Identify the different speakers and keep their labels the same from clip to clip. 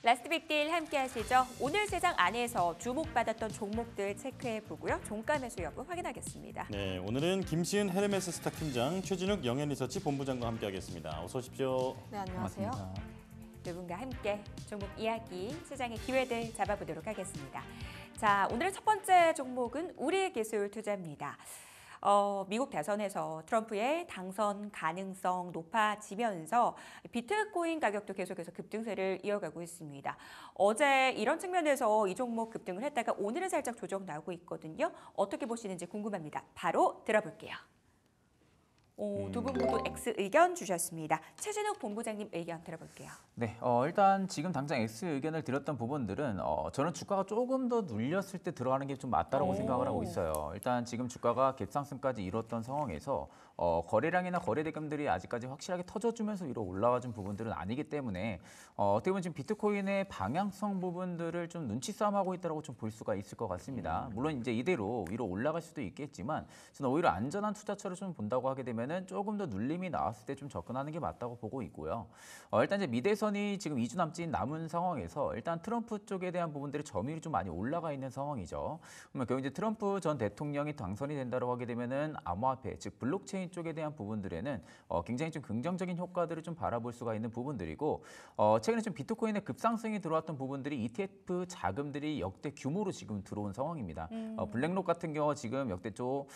Speaker 1: 라스트 빅딜 함께 하시죠. 오늘 시장 안에서 주목받았던 종목들 체크해보고요. 종가 매수 여부 확인하겠습니다.
Speaker 2: 네, 오늘은 김시은 헤르메스 스탁 팀장, 최진욱 영앤리서치 본부장과 함께하겠습니다. 어서 오십시오.
Speaker 1: 네, 안녕하세요.
Speaker 3: 반갑습니다.
Speaker 1: 두 분과 함께 종목 이야기, 시장의 기회들 잡아보도록 하겠습니다. 자, 오늘의 첫 번째 종목은 우리기술투자입니다. 미국 대선에서 트럼프의 당선 가능성 높아지면서 비트코인 가격도 계속해서 급등세를 이어가고 있습니다. 어제 이런 측면에서 이 종목 급등을 했다가 오늘은 살짝 조정 나오고 있거든요. 어떻게 보시는지 궁금합니다. 바로 들어볼게요. 두 분 모두 X 의견 주셨습니다. 최진욱 본부장님 의견 들어볼게요.
Speaker 3: 네, 일단 지금 당장 X 의견을 드렸던 부분들은 저는 주가가 조금 더 눌렸을 때 들어가는 게 좀 맞다라고 생각을 하고 있어요. 일단 지금 주가가 갭상승까지 이뤘던 상황에서 거래량이나 거래 대금들이 아직까지 확실하게 터져주면서 위로 올라와준 부분들은 아니기 때문에 어떻게 보면 지금 비트코인의 방향성 부분들을 좀 눈치 싸움하고 있다라고 좀 볼 수가 있을 것 같습니다. 물론 이제 이대로 위로 올라갈 수도 있겠지만 저는 오히려 안전한 투자처를 좀 본다고 하게 되면은 조금 더 눌림이 나왔을 때 좀 접근하는 게 맞다고 보고 있고요. 일단 이제 미대선이 지금 2주 남짓 남은 상황에서 일단 트럼프 쪽에 대한 부분들의 점유율이 좀 많이 올라가 있는 상황이죠. 그러면 결국 이제 트럼프 전 대통령이 당선이 된다고 하게 되면은 암호화폐, 즉 블록체인 쪽에 대한 부분들에는 굉장히 좀 긍정적인 효과들을 좀 바라볼 수가 있는 부분들이고 최근에 좀 비트코인의 급상승이 들어왔던 부분들이 ETF 자금들이 역대 규모로 지금 들어온 상황입니다. 블랙록 같은 경우 지금 역대 좀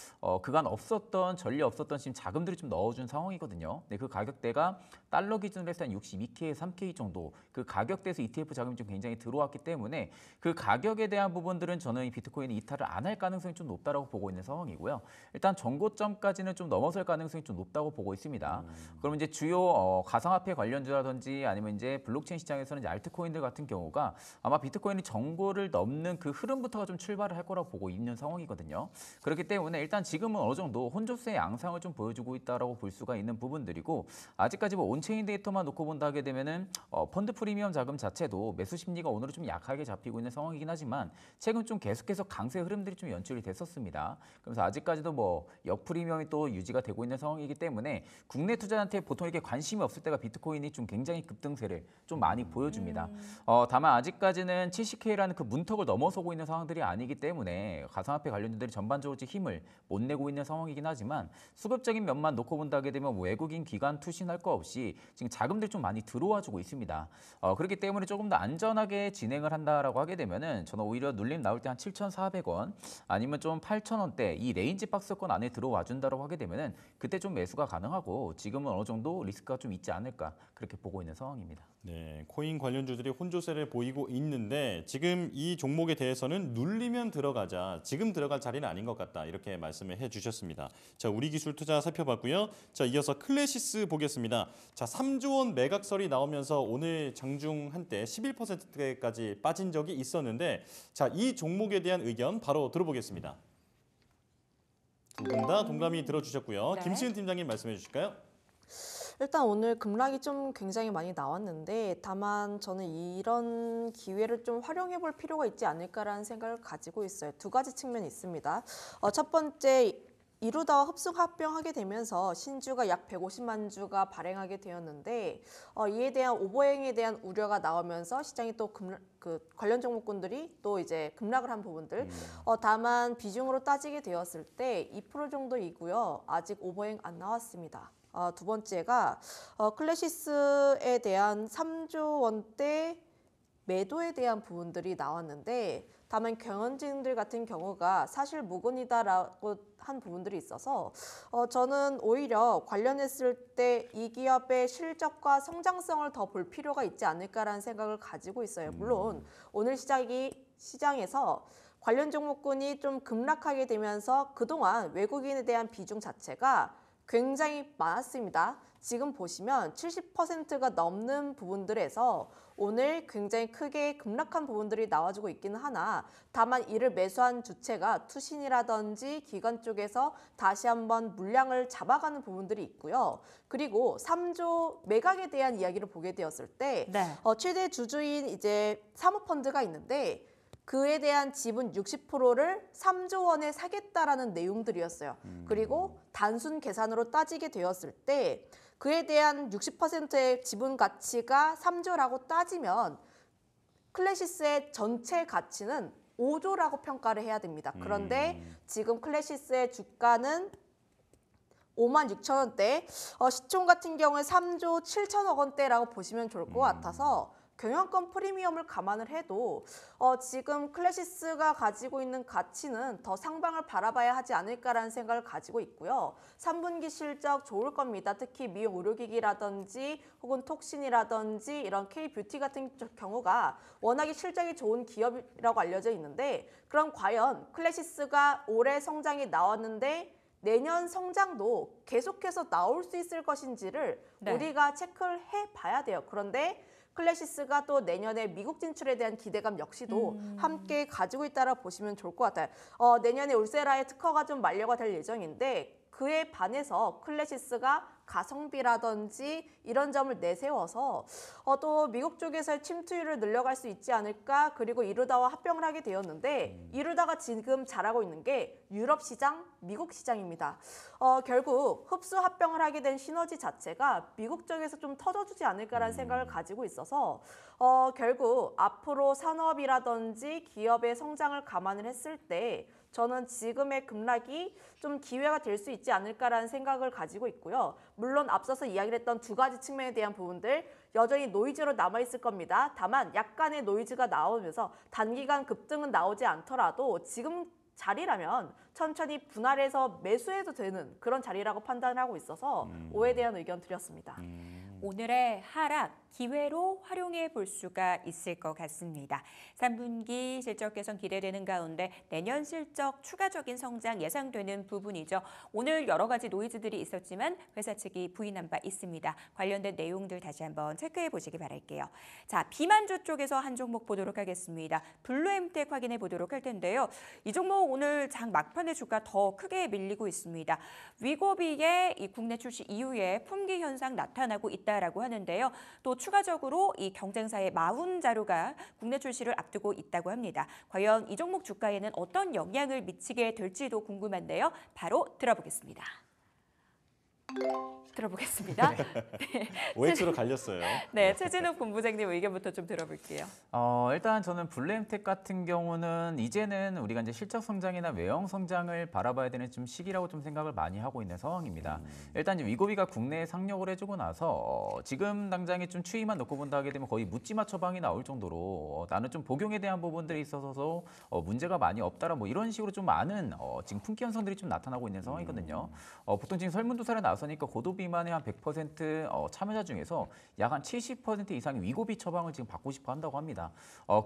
Speaker 3: 그간 없었던 전례 없었던 지금 자금들이 좀 넣어준 상황이거든요. 네, 그 가격대가 달러 기준으로 해서 한 62K, 3K 정도 그 가격대에서 ETF 자금이 좀 굉장히 들어왔기 때문에 그 가격에 대한 부분들은 저는 이 비트코인이 이탈을 안 할 가능성이 좀 높다라고 보고 있는 상황이고요. 일단 전고점까지는 좀 넘어설 가능성이 좀 높다고 보고 있습니다. 그러면 이제 주요 가상화폐 관련주라든지 아니면 이제 블록체인 시장에서는 이제 알트코인들 같은 경우가 아마 비트코인이 전고를 넘는 그 흐름부터가 좀 출발을 할 거라고 보고 있는 상황이거든요. 그렇기 때문에 일단 지금은 어느 정도 혼조세의 양상을 좀 보여주고 있다라고 볼 수가 있는 부분들이고 아직까지 뭐 온체인 데이터만 놓고 본다 하게 되면은 펀드 프리미엄 자금 자체도 매수 심리가 오늘은 좀 약하게 잡히고 있는 상황이긴 하지만 최근 좀 계속해서 강세 흐름들이 좀 연출이 됐었습니다. 그래서 아직까지도 뭐 역프리미엄이 또 유지가 되고 있는 상황이기 때문에 국내 투자자한테 보통 이렇게 관심이 없을 때가 비트코인이 좀 굉장히 급등세를 좀 많이 보여줍니다. 다만 아직까지는 70K라는 그 문턱을 넘어서고 있는 상황들이 아니기 때문에 가상화폐 관련주들이 전반적으로 힘을 못 내고 있는 상황이긴 하지만 수급적인 면만 놓고 본다게 되면 외국인 기관 투신할 거 없이 지금 자금들이 좀 많이 들어와주고 있습니다. 그렇기 때문에 조금 더 안전하게 진행을 한다라고 하게 되면은 저는 오히려 눌림 나올 때 한 7,400원 아니면 좀 8,000원대 이 레인지 박스권 안에 들어와 준다라고 하게 되면은 그때 좀 매수가 가능하고 지금은 어느 정도 리스크가 좀 있지 않을까 그렇게 보고 있는 상황입니다.
Speaker 2: 네, 코인 관련주들이 혼조세를 보이고 있는데 지금 이 종목에 대해서는 눌리면 들어가자, 지금 들어갈 자리는 아닌 것 같다 이렇게 말씀을 해주셨습니다. 자, 우리기술투자 살펴봤고요. 자, 이어서 클래시스 보겠습니다. 자, 3조 원 매각설이 나오면서 오늘 장중 한때 11%까지 빠진 적이 있었는데 자, 이 종목에 대한 의견 바로 들어보겠습니다. 두 분 다 동감이 들어주셨고요.
Speaker 1: 네.
Speaker 2: 김시은 팀장님 말씀해 주실까요?
Speaker 4: 일단 오늘 급락이 좀 굉장히 많이 나왔는데 다만 저는 이런 기회를 좀 활용해 볼 필요가 있지 않을까라는 생각을 가지고 있어요. 두 가지 측면이 있습니다. 첫 번째, 이루다와 흡수 합병하게 되면서 신주가 약 150만 주가 발행하게 되었는데 이에 대한 오버행에 대한 우려가 나오면서 시장이 또 관련 종목군들이 또 이제 급락을 한 부분들 다만 비중으로 따지게 되었을 때 2% 정도이고요. 아직 오버행 안 나왔습니다. 두 번째가 클래시스에 대한 3조 원대 매도에 대한 부분들이 나왔는데 다만 경영진들 같은 경우가 사실 무근이다라고 한 부분들이 있어서 저는 오히려 관련했을 때 이 기업의 실적과 성장성을 더 볼 필요가 있지 않을까라는 생각을 가지고 있어요. 물론 오늘 시장에서 관련 종목군이 좀 급락하게 되면서 그동안 외국인에 대한 비중 자체가 굉장히 많았습니다. 지금 보시면 70%가 넘는 부분들에서 오늘 굉장히 크게 급락한 부분들이 나와주고 있기는 하나 다만 이를 매수한 주체가 투신이라든지 기관 쪽에서 다시 한번 물량을 잡아가는 부분들이 있고요. 그리고 3조 매각에 대한 이야기를 보게 되었을 때
Speaker 1: 네.
Speaker 4: 최대 주주인 이제 사모펀드가 있는데 그에 대한 지분 60%를 3조 원에 사겠다라는 내용들이었어요. 그리고 단순 계산으로 따지게 되었을 때 그에 대한 60%의 지분 가치가 3조라고 따지면 클래시스의 전체 가치는 5조라고 평가를 해야 됩니다. 그런데 지금 클래시스의 주가는 56,000원대, 시총 같은 경우에 3조 7천억 원대라고 보시면 좋을 것 같아서 경영권 프리미엄을 감안을 해도 지금 클래시스가 가지고 있는 가치는 더 상방을 바라봐야 하지 않을까라는 생각을 가지고 있고요. 3분기 실적 좋을 겁니다. 특히 미용 의료기기라든지 혹은 톡신이라든지 이런 K-뷰티 같은 경우가 워낙에 실적이 좋은 기업이라고 알려져 있는데 그럼 과연 클래시스가 올해 성장이 나왔는데 내년 성장도 계속해서 나올 수 있을 것인지를
Speaker 1: 네.
Speaker 4: 우리가 체크를 해봐야 돼요. 그런데 클래시스가 또 내년에 미국 진출에 대한 기대감 역시도 함께 가지고 있다고 보시면 좋을 것 같아요. 내년에 울세라의 특허가 좀 만료가 될 예정인데 그에 반해서 클래시스가 가성비라든지 이런 점을 내세워서 또 미국 쪽에서의 침투율을 늘려갈 수 있지 않을까. 그리고 이루다와 합병을 하게 되었는데 이루다가 지금 잘하고 있는 게 유럽 시장, 미국 시장입니다. 결국 흡수 합병을 하게 된 시너지 자체가 미국 쪽에서 좀 터져주지 않을까라는 생각을 가지고 있어서 결국 앞으로 산업이라든지 기업의 성장을 감안을 했을 때 저는 지금의 급락이 좀 기회가 될 수 있지 않을까라는 생각을 가지고 있고요. 물론 앞서서 이야기를 했던 두 가지 측면에 대한 부분들 여전히 노이즈로 남아있을 겁니다. 다만 약간의 노이즈가 나오면서 단기간 급등은 나오지 않더라도 지금 자리라면 천천히 분할해서 매수해도 되는 그런 자리라고 판단을 하고 있어서 오에 대한 의견 드렸습니다.
Speaker 1: 오늘의 하락 기회로 활용해 볼 수가 있을 것 같습니다. 3분기 실적 개선 기대되는 가운데 내년 실적 추가적인 성장 예상되는 부분이죠. 오늘 여러 가지 노이즈들이 있었지만 회사 측이 부인한 바 있습니다. 관련된 내용들 다시 한번 체크해 보시기 바랄게요. 자, 비만주 쪽에서 한 종목 보도록 하겠습니다. 블루엠텍 확인해 보도록 할 텐데요. 이 종목 오늘 장 막판의 주가 더 크게 밀리고 있습니다. 위고비의 이 국내 출시 이후에 품귀 현상 나타나고 있다라고 하는데요. 또 추가적으로 이 경쟁사의 마운 자료가 국내 출시를 앞두고 있다고 합니다. 과연 이 종목 주가에는 어떤 영향을 미치게 될지도 궁금한데요. 바로 들어보겠습니다. 들어보겠습니다.
Speaker 2: OX로 갈렸어요.
Speaker 1: 네, 최진욱 본부장님 의견부터 좀 들어볼게요.
Speaker 3: 일단 저는 블루엠텍 같은 경우는 이제는 우리가 이제 실적 성장이나 외형 성장을 바라봐야 되는 좀 시기라고 좀 생각을 많이 하고 있는 상황입니다. 일단 이제 위고비가 국내에 상력을 해주고 나서 지금 당장에 좀 추이만 놓고 본다 하게 되면 거의 묻지마 처방이 나올 정도로 나는 좀 복용에 대한 부분들이 있어서 문제가 많이 없다라 뭐 이런 식으로 좀 많은 지금 품귀 현상들이 좀 나타나고 있는 상황이거든요. 보통 지금 설문조사를 나서니까 고도비 비만의 한 100% 참여자 중에서 약 한 70% 이상이 위고비 처방을 지금 받고 싶어 한다고 합니다.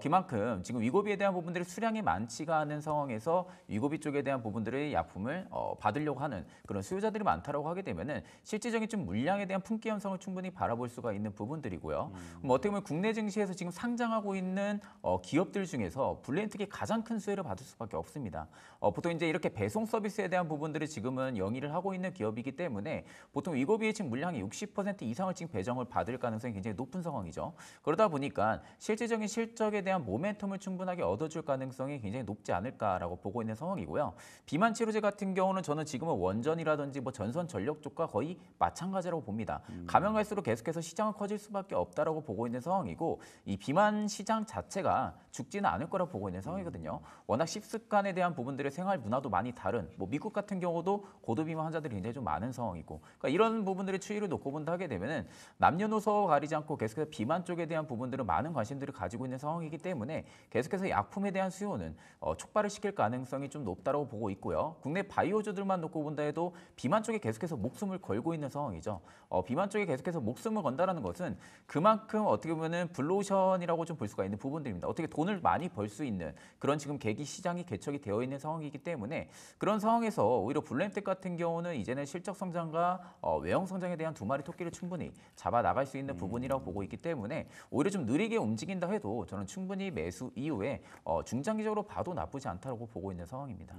Speaker 3: 그만큼 지금 위고비에 대한 부분들이 수량이 많지가 않은 상황에서 위고비 쪽에 대한 부분들의 약품을 받으려고 하는 그런 수요자들이 많다라고 하게 되면은 실질적인 좀 물량에 대한 품귀 현상을 충분히 바라볼 수가 있는 부분들이고요. 어떻게 보면 국내 증시에서 지금 상장하고 있는 기업들 중에서 블루엠텍이 가장 큰 수혜를 받을 수밖에 없습니다. 보통 이제 이렇게 배송 서비스에 대한 부분들을 지금은 영위를 하고 있는 기업이기 때문에 보통 위고비의 지금 물량의 60% 이상을 지금 배정을 받을 가능성이 굉장히 높은 상황이죠. 그러다 보니까 실질적인 실적에 대한 모멘텀을 충분하게 얻어줄 가능성이 굉장히 높지 않을까라고 보고 있는 상황이고요. 비만 치료제 같은 경우는 저는 지금은 원전이라든지 뭐 전선 전력 쪽과 거의 마찬가지라고 봅니다. 가면 갈수록 계속해서 시장은 커질 수밖에 없다라고 보고 있는 상황이고 이 비만 시장 자체가 죽지는 않을 거라고 보고 있는 상황이거든요. 워낙 식습관에 대한 부분들의 생활 문화도 많이 다른 뭐 미국 같은 경우도 고도비만 환자들이 굉장히 좀 많은 상황이고 그러니까 이런 부분들의 추이를 놓고 본다 하게 되면은 남녀노소 가리지 않고 계속해서 비만 쪽에 대한 부분들은 많은 관심들을 가지고 있는 상황이기 때문에 계속해서 약품에 대한 수요는 촉발을 시킬 가능성이 좀 높다라고 보고 있고요. 국내 바이오주들만 놓고 본다 해도 비만 쪽에 계속해서 목숨을 걸고 있는 상황이죠. 비만 쪽에 계속해서 목숨을 건다라는 것은 그만큼 어떻게 보면은 블루오션이라고 좀 볼 수가 있는 부분들입니다. 어떻게 돈을 많이 벌 수 있는 그런 지금 계기 시장이 개척이 되어 있는 상황이기 때문에 그런 상황에서 오히려 블루엠텍 같은 경우는 이제는 실적 성장과 외형 성장에 대한 두 마리 토끼를 충분히 잡아 나갈 수 있는 부분이라고 보고 있기 때문에 오히려 좀 느리게 움직인다 해도 저는 충분히 매수 이후에 중장기적으로 봐도 나쁘지 않다고 보고 있는 상황입니다.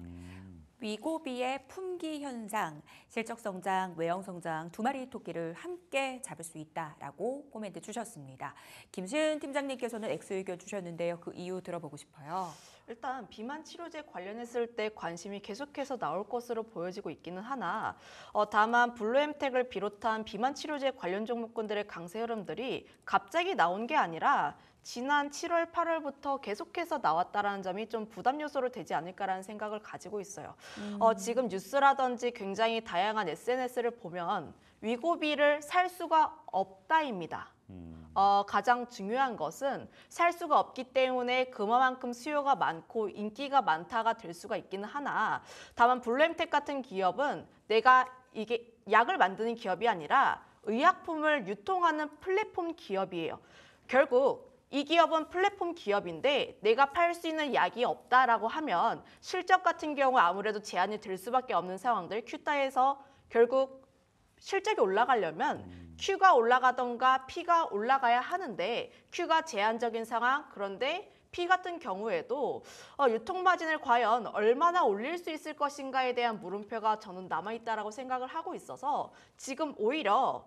Speaker 1: 위고비의 품귀 현상, 실적 성장, 외형 성장 두 마리 토끼를 함께 잡을 수 있다라고 코멘트 주셨습니다. 김시은 팀장님께서는 X 의견 주셨는데요. 그 이유 들어보고 싶어요.
Speaker 4: 일단 비만 치료제 관련했을 때 관심이 계속해서 나올 것으로 보여지고 있기는 하나 다만 블루엠텍을 비롯한 비만 치료제 관련 종목군들의 강세 흐름들이 갑자기 나온 게 아니라 지난 7월, 8월부터 계속해서 나왔다라는 점이 좀 부담 요소로 되지 않을까라는 생각을 가지고 있어요. 지금 뉴스라든지 굉장히 다양한 SNS를 보면 위고비를 살 수가 없다입니다. 가장 중요한 것은 살 수가 없기 때문에 그만큼 수요가 많고 인기가 많다가 될 수가 있기는 하나, 다만 블루엠텍 같은 기업은 내가 이게 약을 만드는 기업이 아니라 의약품을 유통하는 플랫폼 기업이에요. 결국 이 기업은 플랫폼 기업인데 내가 팔 수 있는 약이 없다라고 하면 실적 같은 경우 아무래도 제한이 될 수밖에 없는 상황들, 큐타에서 결국 실적이 올라가려면 Q가 올라가던가 P가 올라가야 하는데 Q가 제한적인 상황, 그런데 P 같은 경우에도 유통 마진을 과연 얼마나 올릴 수 있을 것인가에 대한 물음표가 저는 남아있다라고 생각을 하고 있어서 지금 오히려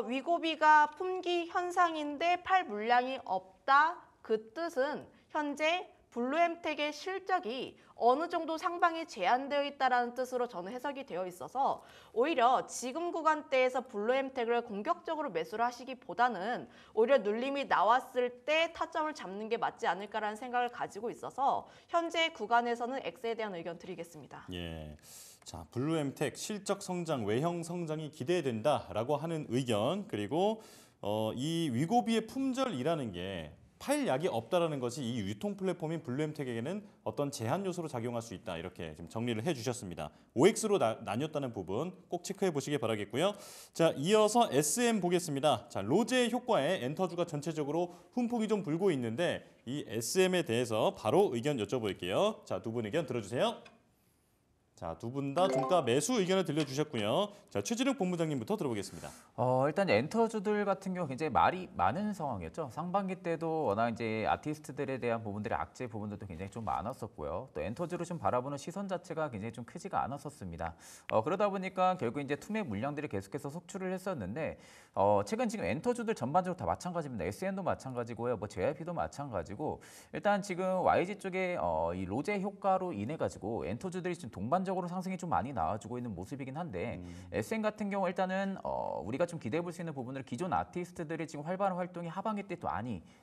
Speaker 4: 위고비가 품귀 현상인데 팔 물량이 없다, 그 뜻은 현재 블루엠텍의 실적이 어느 정도 상방이 제한되어 있다는 뜻으로 저는 해석이 되어 있어서 오히려 지금 구간대에서 블루엠텍을 공격적으로 매수를 하시기보다는 오히려 눌림이 나왔을 때 타점을 잡는 게 맞지 않을까라는 생각을 가지고 있어서 현재 구간에서는 X에 대한 의견 드리겠습니다.
Speaker 2: 예. 자, 블루엠텍 실적 성장, 외형 성장이 기대된다라고 하는 의견, 그리고 이 위고비의 품절이라는 게 팔 약이 없다라는 것이 이 유통 플랫폼인 블루엠텍에게는 어떤 제한 요소로 작용할 수 있다, 이렇게 지금 정리를 해주셨습니다. OX로 나뉘었다는 부분 꼭 체크해 보시기 바라겠고요. 자, 이어서 SM 보겠습니다. 자, 로제 효과에 엔터주가 전체적으로 훈풍이 좀 불고 있는데 이 SM에 대해서 바로 의견 여쭤볼게요. 자, 두 분 의견 들어주세요. 자, 두 분 다 종가 매수 의견을 들려주셨고요. 자, 최진욱 본부장님부터 들어보겠습니다.
Speaker 3: 일단 엔터주들 같은 경우 굉장히 말이 많은 상황이었죠. 상반기 때도 워낙 이제 아티스트들에 대한 부분들의 악재 부분들도 굉장히 좀 많았었고요. 또 엔터주를 좀 바라보는 시선 자체가 굉장히 좀 크지가 않았었습니다. 그러다 보니까 결국 이제 투매 물량들이 계속해서 속출을 했었는데 최근 지금 엔터주들 전반적으로 다 마찬가지입니다. SN도 마찬가지고요. 뭐 JYP도 마찬가지고 일단 지금 YG 쪽에 이 로제 효과로 인해 가지고 엔터주들이 지금 동반적으로 상승이 좀 많이 나와주고 있는 모습이긴 한데 SN 같은 경우 일단은 우리가 좀 기대해 볼 수 있는 부분들 기존 아티스트들이 지금 활발한 활동이 하반기 때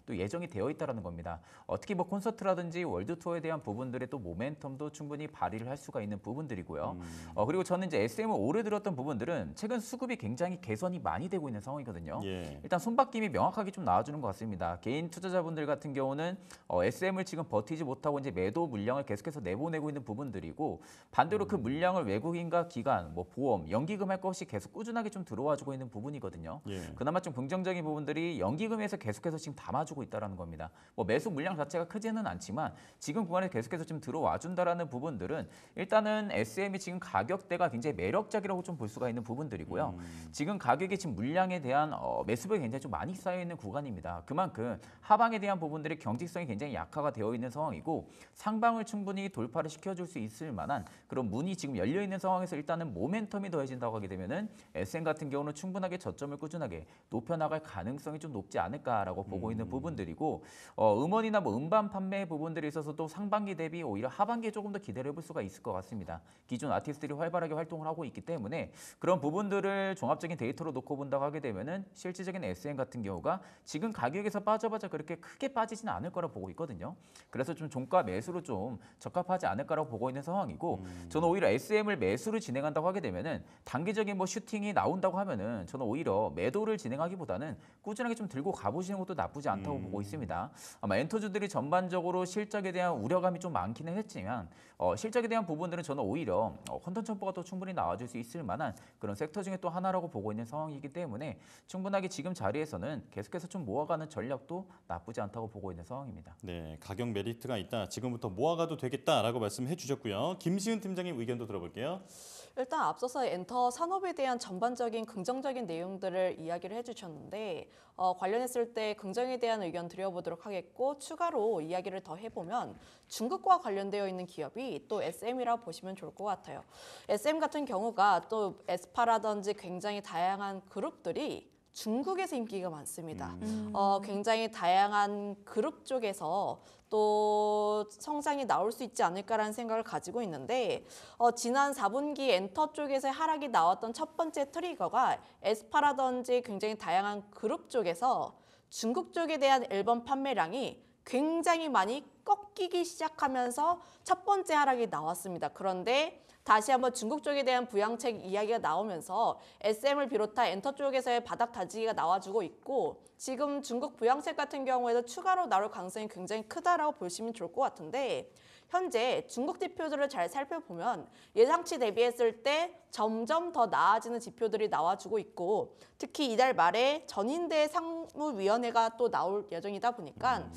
Speaker 3: 또 예정이 되어 있다는 겁니다. 특히 뭐 콘서트라든지 월드 투어에 대한 부분들의 또 모멘텀도 충분히 발휘를 할 수가 있는 부분들이고요. 그리고 저는 이제 SM을 오래 들었던 부분들은 최근 수급이 굉장히 개선이 많이 되고 있는 상황이거든요.
Speaker 2: 예.
Speaker 3: 일단 손바뀜이 명확하게 좀 나와주는 것 같습니다. 개인 투자자분들 같은 경우는 SM을 지금 버티지 못하고 이제 매도 물량을 계속해서 내보내고 있는 부분들이고 반대로 그 물량을 외국인과 기관, 뭐 보험, 연기금 할 것이 계속 꾸준하게 좀 들어와주고 있는 부분이거든요.
Speaker 2: 예.
Speaker 3: 그나마 좀 긍정적인 부분들이 연기금에서 계속해서 지금 담아주고 있다는 겁니다. 뭐 매수 물량 자체가 크지는 않지만 지금 구간에 계속해서 좀 들어와준다라는 부분들은 일단은 SM이 지금 가격대가 굉장히 매력적이라고 좀 볼 수가 있는 부분들이고요. 지금 가격이 지금 물량에 대한 매수벽이 굉장히 좀 많이 쌓여 있는 구간입니다. 그만큼 하방에 대한 부분들이 경직성이 굉장히 약화가 되어 있는 상황이고 상방을 충분히 돌파를 시켜줄 수 있을 만한 그런 문이 지금 열려 있는 상황에서 일단은 모멘텀이 더해진다고 하게 되면은 SM 같은 경우는 충분하게 저점을 꾸준하게 높여나갈 가능성이 좀 높지 않을까라고 보고 있는 부분들이고 음원이나 뭐 음반 판매 부분들에 있어서도 상반기 대비 오히려 하반기에 조금 더 기대를 해볼 수가 있을 것 같습니다. 기존 아티스트들이 활발하게 활동을 하고 있기 때문에 그런 부분들을 종합적인 데이터로 놓고 본다고 하게 되면은 실질적인 SM 같은 경우가 지금 가격에서 빠져봐자 그렇게 크게 빠지지는 않을 거라고 보고 있거든요. 그래서 좀 종가 매수로 좀 적합하지 않을까라고 보고 있는 상황이고 저는 오히려 SM을 매수를 진행한다고 하게 되면은 단기적인 뭐 슈팅이 나온다고 하면은 저는 오히려 매도를 진행하기보다는 꾸준하게 좀 들고 가보시는 것도 나쁘지 않다고 보고 있습니다. 아마 엔터주들이 전반적으로 실적에 대한 우려감이 좀 많기는 했지만 실적에 대한 부분들은 저는 오히려 컨텐츠 첩보가 또 충분히 나와줄 수 있을 만한 그런 섹터 중에 또 하나라고 보고 있는 상황이기 때문에 충분하게 지금 자리에서는 계속해서 좀 모아가는 전략도 나쁘지 않다고 보고 있는 상황입니다.
Speaker 2: 네, 가격 메리트가 있다. 지금부터 모아가도 되겠다라고 말씀해 주셨고요. 김시은 팀장님 의견도 들어볼게요.
Speaker 4: 일단 앞서서 엔터 산업에 대한 전반적인 긍정적인 내용들을 이야기를 해주셨는데 관련했을 때 긍정에 대한 의견 드려보도록 하겠고 추가로 이야기를 더 해보면 중국과 관련되어 있는 기업이 또 SM이라고 보시면 좋을 것 같아요. SM 같은 경우가 또 에스파라든지 굉장히 다양한 그룹들이 중국에서 인기가 많습니다. 굉장히 다양한 그룹 쪽에서 또 성장이 나올 수 있지 않을까라는 생각을 가지고 있는데 지난 4분기 엔터 쪽에서 하락이 나왔던 첫 번째 트리거가 에스파라든지 굉장히 다양한 그룹 쪽에서 중국 쪽에 대한 앨범 판매량이 굉장히 많이 꺾이기 시작하면서 첫 번째 하락이 나왔습니다. 그런데 다시 한번 중국 쪽에 대한 부양책 이야기가 나오면서 SM을 비롯한 엔터 쪽에서의 바닥 다지기가 나와주고 있고 지금 중국 부양책 같은 경우에도 추가로 나올 가능성이 굉장히 크다라고 보시면 좋을 것 같은데 현재 중국 지표들을 잘 살펴보면 예상치 대비했을 때 점점 더 나아지는 지표들이 나와주고 있고 특히 이달 말에 전인대 상무위원회가 또 나올 예정이다 보니까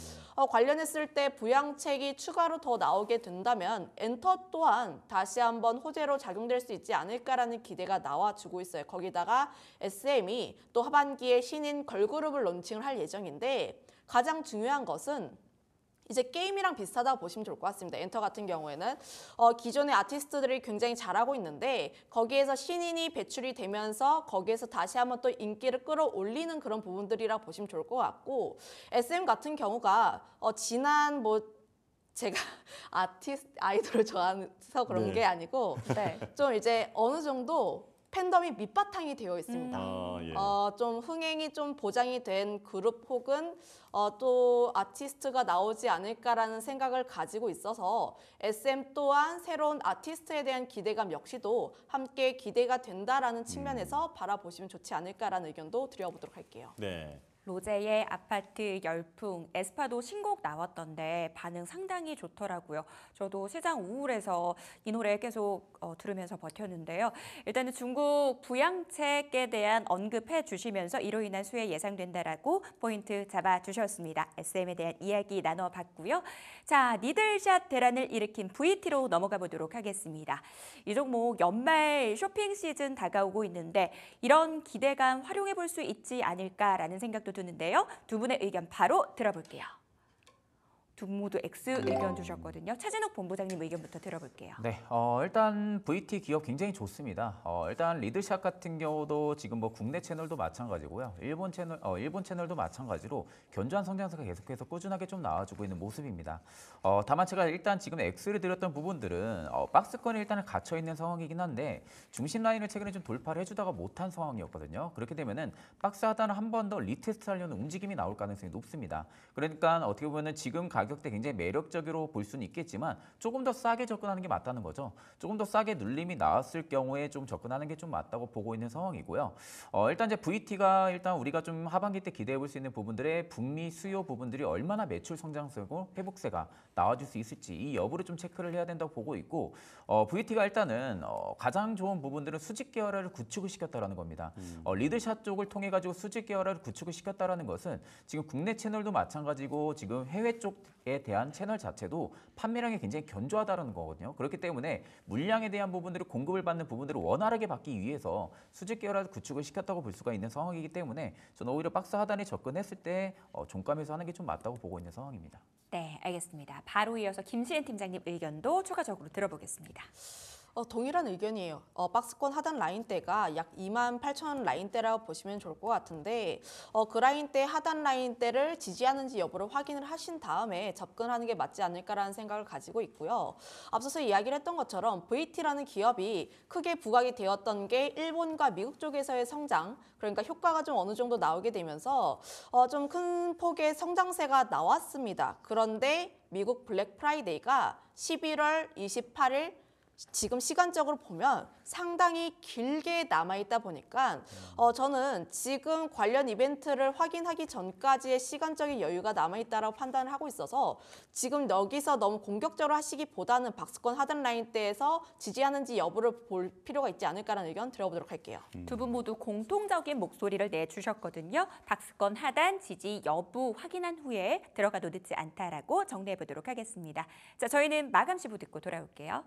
Speaker 4: 관련했을 때 부양책이 추가로 더 나오게 된다면 엔터 또한 다시 한번 호재로 작용될 수 있지 않을까라는 기대가 나와주고 있어요. 거기다가 SM이 또 하반기에 신인 걸그룹을 론칭을 할 예정인데 가장 중요한 것은 이제 게임이랑 비슷하다고 보시면 좋을 것 같습니다. 엔터 같은 경우에는 기존의 아티스트들이 굉장히 잘하고 있는데 거기에서 신인이 배출이 되면서 거기에서 다시 한번 또 인기를 끌어올리는 그런 부분들이라고 보시면 좋을 것 같고 SM 같은 경우가 지난 제가 아이돌을 좋아해서 그런
Speaker 2: 네.
Speaker 4: 게 아니고 좀 이제 어느 정도 팬덤이 밑바탕이 되어 있습니다.
Speaker 2: 예.
Speaker 4: 좀 흥행이 좀 보장이 된 그룹 혹은 또 아티스트가 나오지 않을까라는 생각을 가지고 있어서 SM 또한 새로운 아티스트에 대한 기대감 역시도 함께 기대가 된다라는 측면에서 바라보시면 좋지 않을까라는 의견도 드려보도록 할게요.
Speaker 2: 네.
Speaker 1: 로제의 아파트 열풍, 에스파도 신곡 나왔던데 반응 상당히 좋더라고요. 저도 세상 우울해서 이 노래 계속 들으면서 버텼는데요. 일단은 중국 부양책에 대한 언급해 주시면서 이로 인한 수혜 예상된다라고 포인트 잡아주셨습니다. SM에 대한 이야기 나눠봤고요. 자, 니들샷 대란을 일으킨 VT로 넘어가 보도록 하겠습니다. 이 종목 연말 쇼핑 시즌 다가오고 있는데 이런 기대감 활용해 볼 수 있지 않을까라는 생각도 드는데요. 두 분의 의견 바로 들어볼게요. 두 분 모두 X 의견 주셨거든요. 차진욱 본부장님 의견부터 들어볼게요.
Speaker 3: 네, 일단 VT 기업 굉장히 좋습니다. 일단 리드샷 같은 경우도 지금 국내 채널도 마찬가지고요. 일본 채널도 마찬가지로 견조한 성장세가 계속해서 꾸준하게 좀 나와주고 있는 모습입니다. 다만 제가 일단 지금 X를 드렸던 부분들은 박스권에 일단은 갇혀 있는 상황이긴 한데 중심 라인을 최근에 좀 돌파를 해주다가 못한 상황이었거든요. 그렇게 되면은 박스 하단을 한 번 더 리테스트하려는 움직임이 나올 가능성이 높습니다. 그러니까 어떻게 보면은 지금 가격대 굉장히 매력적으로 볼 수는 있겠지만 조금 더 싸게 접근하는 게 맞다는 거죠. 조금 더 싸게 눌림이 나왔을 경우에 좀 접근하는 게 좀 맞다고 보고 있는 상황이고요. 일단 이제 VT가 일단 우리가 좀 하반기 때 기대해 볼 수 있는 부분들의 북미 수요 부분들이 얼마나 매출 성장세고 회복세가 나와줄 수 있을지 이 여부를 좀 체크를 해야 된다고 보고 있고 VT가 일단은 가장 좋은 부분들은 수직 계열화를 구축을 시켰다라는 겁니다. 리드샷 쪽을 통해 가지고 수직 계열화를 구축을 시켰다라는 것은 지금 국내 채널도 마찬가지고 지금 해외 쪽에 대한 채널 자체도 판매량이 굉장히 견조하다는 거거든요. 그렇기 때문에 물량에 대한 부분들을 공급을 받는 부분들을 원활하게 받기 위해서 수직 계열화를 구축을 시켰다고 볼 수가 있는 상황이기 때문에 저는 오히려 박스 하단에 접근했을 때 종가매수 하는 게 좀 맞다고 보고 있는 상황입니다.
Speaker 1: 네, 알겠습니다. 바로 이어서 김시현 팀장님 의견도 추가적으로 들어보겠습니다.
Speaker 4: 동일한 의견이에요. 박스권 하단 라인대가 약 28,000원 라인대라고 보시면 좋을 것 같은데 그 라인대 하단 라인대를 지지하는지 여부를 확인을 하신 다음에 접근하는 게 맞지 않을까라는 생각을 가지고 있고요. 앞서서 이야기를 했던 것처럼 VT라는 기업이 크게 부각이 되었던 게 일본과 미국 쪽에서의 성장, 그러니까 효과가 좀 어느 정도 나오게 되면서 좀 큰 폭의 성장세가 나왔습니다. 그런데 미국 블랙 프라이데이가 11월 28일 지금 시간적으로 보면 상당히 길게 남아있다 보니까 저는 지금 관련 이벤트를 확인하기 전까지의 시간적인 여유가 남아있다고 판단을 하고 있어서 지금 여기서 너무 공격적으로 하시기보다는 박스권 하단 라인대에서 지지하는지 여부를 볼 필요가 있지 않을까라는 의견 들어보도록 할게요.
Speaker 1: 두 분 모두 공통적인 목소리를 내주셨거든요. 박스권 하단 지지 여부 확인한 후에 들어가도 늦지 않다라고 정리해 보도록 하겠습니다. 자, 저희는 마감 시부 듣고 돌아올게요.